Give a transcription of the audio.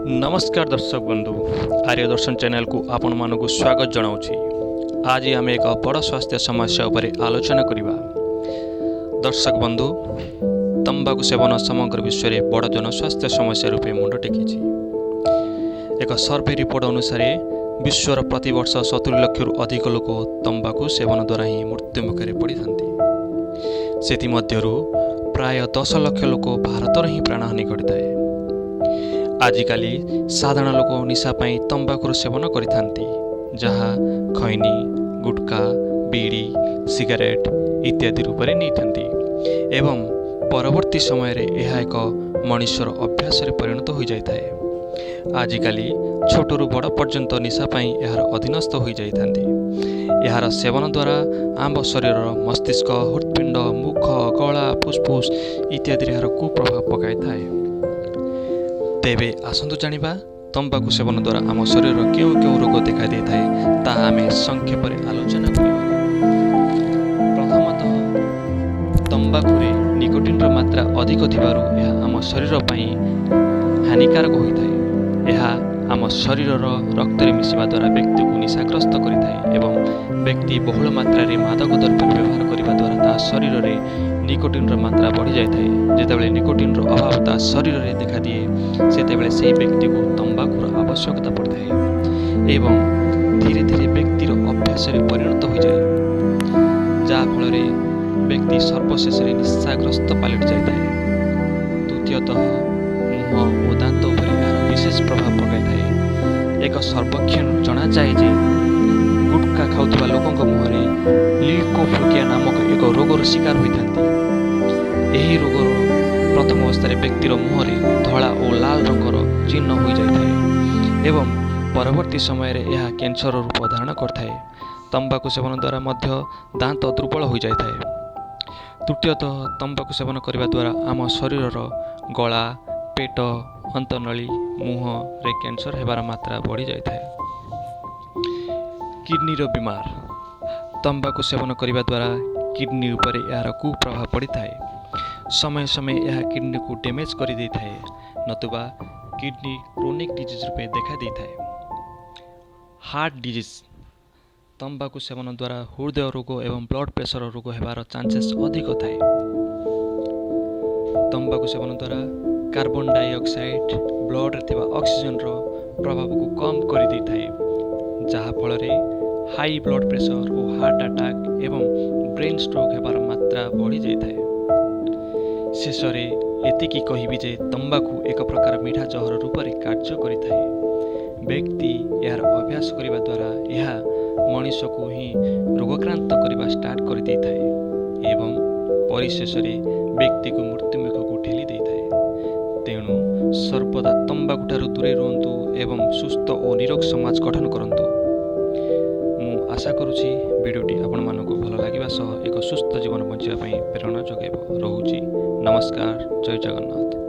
नमस्कार दर्शक बंधु आर्य दर्शन चैनल को आपण मानक स्वागत जनाऊँगी। आज आम एक बड़ स्वास्थ्य समस्या उपर आलोचना करवा। दर्शक बंधु, तंबाकू सेवन समग्र विश्व में बड़ जनस्वास्थ्य समस्या रूपे मुंड टेकी। एक सर्वे रिपोर्ट अनुसार विश्वर प्रतिवर्ष 70 लाख रु अधिक लोक तंबाकू सेवन द्वारा ही मृत्यु मुखर पड़ी था। से प्राय 10 लाख लोक भारत ही प्राणहानि घटी है। आजिकाली साधारण लोक निशा पाई तंबाकूर सेवन करिथांती, जहा खैनी, गुटखा, बीड़ी, सिगारेट इत्यादि रूप में नहीं एवं परवर्ती समय रे यह एक मनुष्यर अभ्यास परिणत हो जाए। आजिकाली छोटू बड़ पर्यंत निशा पाई यार अधीनस्थ हो जाती। यार सेवन द्वारा आम शरीर मस्तिष्क, हृत्पिंड, मुख, गला, फुसफुस इत्यादि यार कुप्रभाव पकाई थाए। तेबे आसंतु जानिबा तंबाकू सेवन द्वारा आम शरीर क्यों क्यों रोग देखा दे थाए ताहा आमे संक्षेप में आलोचना करिबा। प्रथमतः तंबाकू रे निकोटिन रो मात्रा अधिक थिबारु यह आम शरीर पई हानिकारक होइथाए। यह आम शरीर रक्त रे मिसिबा द्वारा व्यक्ति को निशाग्रस्त करिथाए एवं व्यक्ति बहुल मात्रा रे मादक द्रव्य व्यवहार करिबा द्वारा ता शरीर रे निकोटिन रो मात्रा बढ़ी जाए। जेतेबेले निकोटिन रो अभाव ता शरीर रे देखा दिए सेतेबेले से व्यक्ति को तंबाकूर आवश्यकता पड़ता है एवं धीरे धीरे व्यक्तिर अभ्यास परिणत हो जाए, जहाँ फल व्यक्ति सर्वशेष निशाग्रस्त पलट जाए। द्वितीयतः मुह और दांत पर यार विशेष प्रभाव पकाई। एक सर्वेक्षण जना जाए जे गुटखा खाउथिबा लोकंक मुहरे ल्यूकोफ्लुकिया नामक एक रोगर शिकार होइथांती। एही रोगर प्रथम अवस्था व्यक्तिर मुहरे धला और लाल रंगर चिन्ह हो जाए एवं परवर्ती समय यह कैंसर रूप धारण करଥାଏ। तंबाकू सेवन द्वारा मध्य दांत दुर्बल हो जाए। तृतीयतः तंबाकू सेवन करने द्वारा आम शरीर गला, पेट, अंतनली, मुह रे कैंसर हेबार मात्रा बढ़ी जाए। किडनी रो बीमार तंबाकू सेवन करने द्वारा किडनी उपर यार कुप्रभाव पड़ी थाए। समय समय यह किडनी को डैमेज कर दे थाए, नतुबा किडनी क्रोनिक डिजीज रूपे देखा दे थाए। हार्ट डिजीज तंबाकू सेवन द्वारा हृदय रोग एवं ब्लड प्रेशर रोग हेबार चांसेस अधिक थाए। तंबाकू सेवन द्वारा कार्बन डाइऑक्साइड ब्लड रे ऑक्सीजन रो प्रभाव को कम कर दे थाए, जहा फल रे हाई ब्लड प्रेशर और हार्ट अटैक एवं ब्रेन स्ट्रोक हेबार मात्रा बढ़ी जाए। शेष में एतिकी कहबी जे तंबाकू एक प्रकार मीठा जहर रूप में कार्य करिथाए। व्यक्ति यार अभ्यास करने द्वारा यह मनुष्य को ही रोगक्रांत करने स्टार्ट कर दे थाए एवं परिशेष व्यक्ति को मृत्युमुख को ठेली दे थाए। तेणु सर्वदा तंबाकू ठारू दूरे रुहतु एवं सुस्थ और निरोग समाज गठन करंतु। मु आशा करुछि वीडियोटी आपण मानकु भल लागिबा सह एक सुस्थ जीवन बंचिबा पई प्रेरणा जोगाइब। रहुछि। नमस्कार। जय जगन्नाथ।